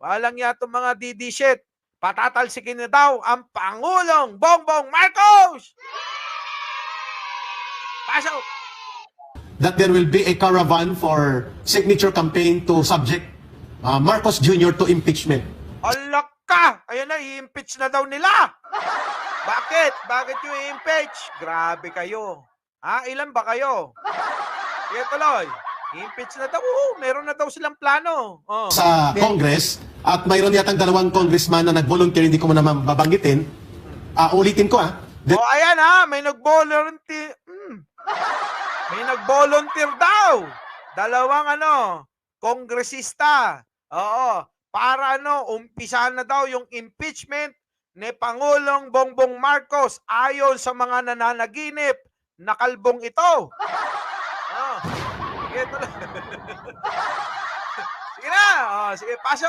Walang yato mga DD shit. Patatalsikin na daw ang Pangulong Bongbong Marcos! Pasok! That there will be a caravan for signature campaign to subject Marcos Jr. to impeachment. Alak ka! Ayan na, i-impeach na daw nila! Bakit? Bakit yung i-impeach? Grabe kayo. Ha? Ilan ba kayo? Sige tuloy. I-impeach na daw. Meron na daw silang plano. Oh. Sa Congress, at mayroon yatang 2 congressman na nag-volunteer, hindi ko mo naman babanggitin. Ulitin ko Oh, ayan ha, may nag-volunteer. May nag-volunteer daw. 2 kongresista. Oo, para umpisahan na daw yung impeachment ni Pangulong Bongbong Marcos ayon sa mga nananaginip na kalbong ito. Oh, sige, tuloy. Sige na. Oh, sige, pasok.